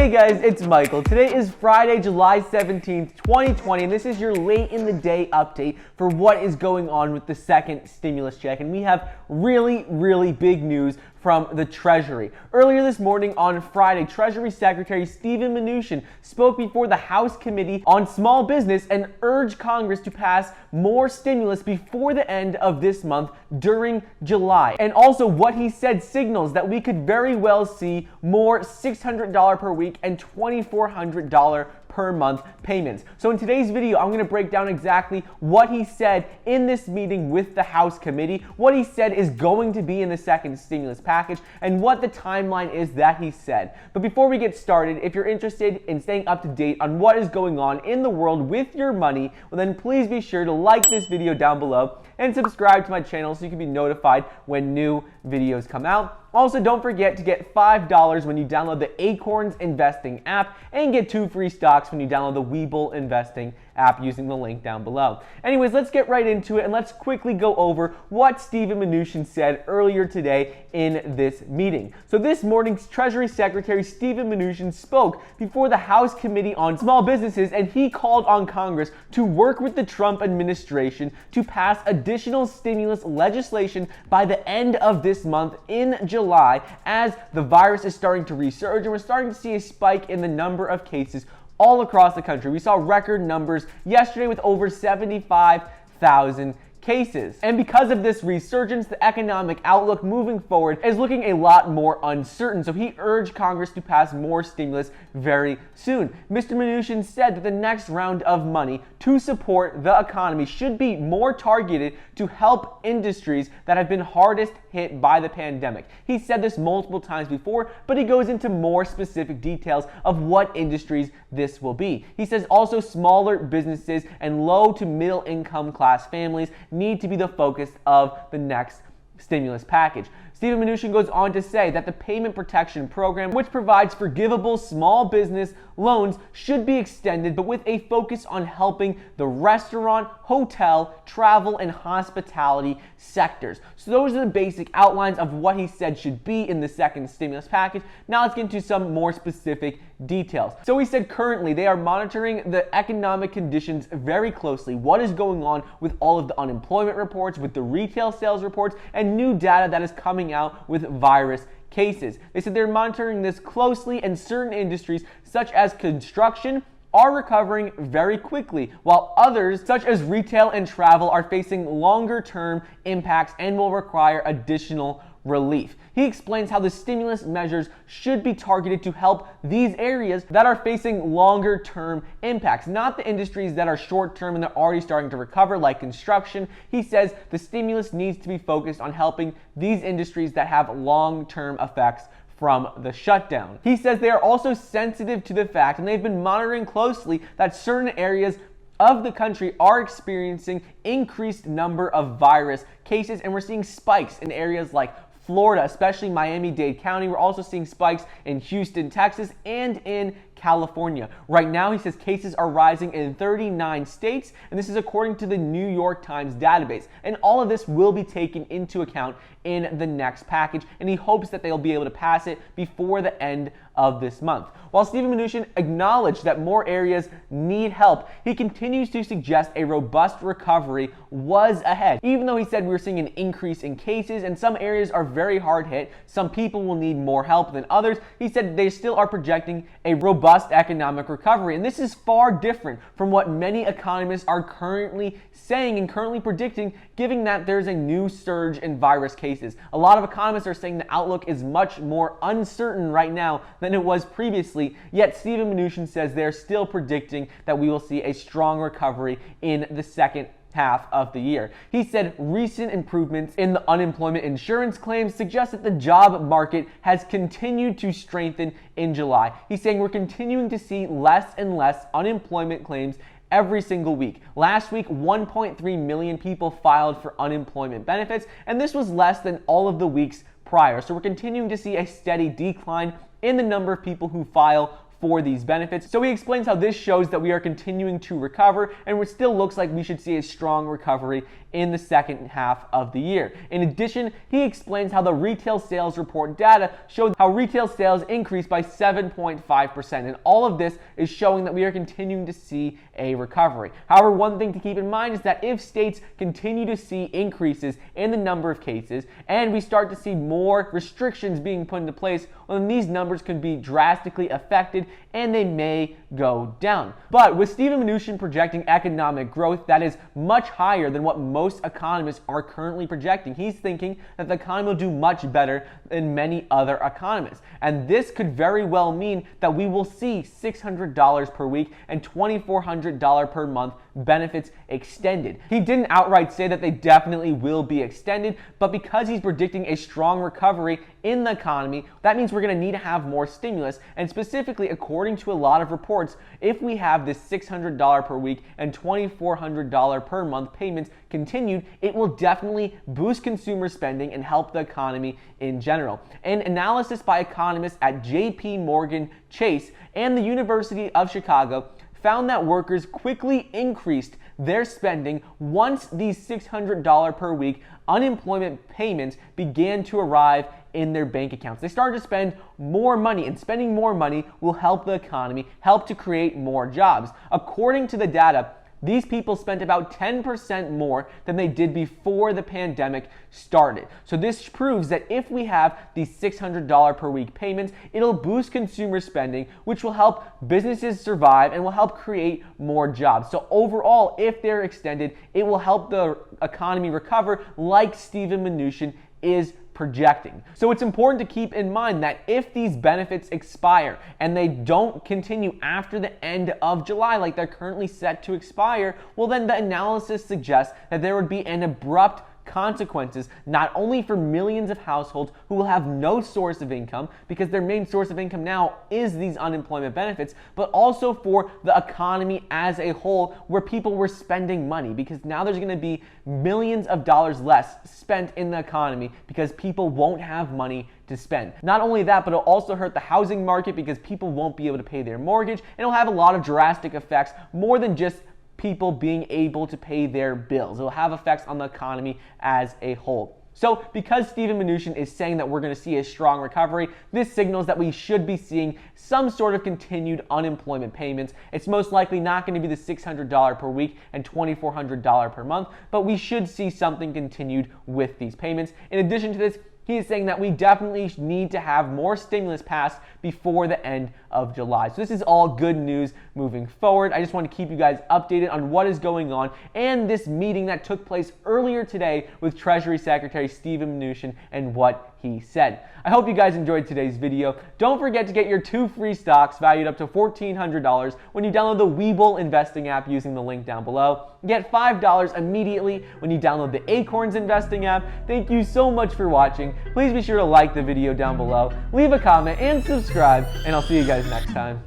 Hey guys, it's Michael. Today is Friday, July 17th, 2020, and this is your late in the day update for what is going on with the second stimulus check. And we have really big news from the Treasury. Earlier this morning on Friday, Treasury Secretary Steven Mnuchin spoke before the House Committee on Small Business and urged Congress to pass more stimulus before the end of this month during July. And also what he said signals that we could very well see more $600 per week and $2,400 per month payments. So in today's video, I'm going to break down exactly what he said in this meeting with the House Committee, what he said is going to be in the second stimulus package, and what the timeline is that he said. But before we get started, if you're interested in staying up to date on what is going on in the world with your money, well then please be sure to like this video down below and subscribe to my channel so you can be notified when new videos come out. Also, don't forget to get $5 when you download the Acorns Investing app and get 2 free stocks when you download the Webull Investing app using the link down below. Anyways, let's get right into it and let's quickly go over what Steven Mnuchin said earlier today in this meeting. So this morning, Treasury Secretary Steven Mnuchin spoke before the House Committee on Small Businesses, and he called on Congress to work with the Trump administration to pass additional stimulus legislation by the end of this month in July, as the virus is starting to resurge and we're starting to see a spike in the number of cases all across the country. We saw record numbers yesterday with over 75,000 cases. And because of this resurgence, the economic outlook moving forward is looking a lot more uncertain. So he urged Congress to pass more stimulus very soon. Mr. Mnuchin said that the next round of money to support the economy should be more targeted to help industries that have been hardest hit by the pandemic. He said this multiple times before, but he goes into more specific details of what industries this will be. He says also smaller businesses and low to middle income class families need to be the focus of the next stimulus package. Steven Mnuchin goes on to say that the Paycheck Protection Program, which provides forgivable small business loans, should be extended, but with a focus on helping the restaurant, hotel, travel, and hospitality sectors. So those are the basic outlines of what he said should be in the second stimulus package. Now let's get into some more specific details. So he said currently they are monitoring the economic conditions very closely. What is going on with all of the unemployment reports, with the retail sales reports, and new data that is coming out with virus cases. They said they're monitoring this closely, and certain industries such as construction are recovering very quickly, while others such as retail and travel are facing longer term impacts and will require additional relief. He explains how the stimulus measures should be targeted to help these areas that are facing longer term impacts, not the industries that are short term and they're already starting to recover, like construction. He says the stimulus needs to be focused on helping these industries that have long term effects from the shutdown. He says they are also sensitive to the fact, and they've been monitoring closely, that certain areas of the country are experiencing increased number of virus cases, and we're seeing spikes in areas like Florida, especially Miami-Dade County. We're also seeing spikes in Houston, Texas, and in California. Right now, he says cases are rising in 39 states, and this is according to the New York Times database. And all of this will be taken into account in the next package, and he hopes that they'll be able to pass it before the end of this month. While Steven Mnuchin acknowledged that more areas need help, he continues to suggest a robust recovery was ahead. Even though he said we were seeing an increase in cases and some areas are very hard hit, some people will need more help than others, he said they still are projecting a robust economic recovery. And this is far different from what many economists are currently saying and currently predicting, given that there's a new surge in virus cases. A lot of economists are saying the outlook is much more uncertain right now than it was previously, yet Steven Mnuchin says they're still predicting that we will see a strong recovery in the second half of the year. He said recent improvements in the unemployment insurance claims suggest that the job market has continued to strengthen in July. He's saying we're continuing to see less and less unemployment claims every single week. Last week, 1.3 million people filed for unemployment benefits, and this was less than all of the weeks prior. So we're continuing to see a steady decline in the number of people who file for these benefits. So he explains how this shows that we are continuing to recover, and it still looks like we should see a strong recovery in the second half of the year. In addition, he explains how the retail sales report data showed how retail sales increased by 7.5%, and all of this is showing that we are continuing to see a recovery. However, one thing to keep in mind is that if states continue to see increases in the number of cases and we start to see more restrictions being put into place, well, then these numbers could be drastically affected and they may go down. But with Steven Mnuchin projecting economic growth that is much higher than what most economists are currently projecting, he's thinking that the economy will do much better than many other economists. And this could very well mean that we will see $600 per week and $2,400 per month benefits extended. He didn't outright say that they definitely will be extended, but because he's predicting a strong recovery in the economy, that means we're going to need to have more stimulus. And specifically, according to a lot of reports, if we have this $600 per week and $2,400 per month payments continued, it will definitely boost consumer spending and help the economy in general. An analysis by economists at J.P. Morgan Chase and the University of Chicago found that workers quickly increased their spending once these $600 per week unemployment payments began to arrive in their bank accounts. They started to spend more money, and spending more money will help the economy, help to create more jobs. According to the data, these people spent about 10% more than they did before the pandemic started. So this proves that if we have these $600 per week payments, it'll boost consumer spending, which will help businesses survive and will help create more jobs. So overall, if they're extended, it will help the economy recover like Steven Mnuchin is projecting. So it's important to keep in mind that if these benefits expire and they don't continue after the end of July like they're currently set to expire, well then the analysis suggests that there would be an abrupt consequences not only for millions of households who will have no source of income because their main source of income now is these unemployment benefits, but also for the economy as a whole where people were spending money, because now there's going to be millions of dollars less spent in the economy because people won't have money to spend. Not only that, but it'll also hurt the housing market because people won't be able to pay their mortgage, and it'll have a lot of drastic effects more than just people being able to pay their bills. It'll have effects on the economy as a whole. So because Steven Mnuchin is saying that we're going to see a strong recovery, this signals that we should be seeing some sort of continued unemployment payments. It's most likely not going to be the $600 per week and $2,400 per month, but we should see something continued with these payments. In addition to this, he is saying that we definitely need to have more stimulus passed before the end of July. So this is all good news moving forward. I just want to keep you guys updated on what is going on and this meeting that took place earlier today with Treasury Secretary Steven Mnuchin and what he said. I hope you guys enjoyed today's video. Don't forget to get your 2 free stocks valued up to $1,400 when you download the Webull investing app using the link down below. Get $5 immediately when you download the Acorns investing app. Thank you so much for watching. Please be sure to like the video down below, leave a comment, and subscribe, and I'll see you guys next time.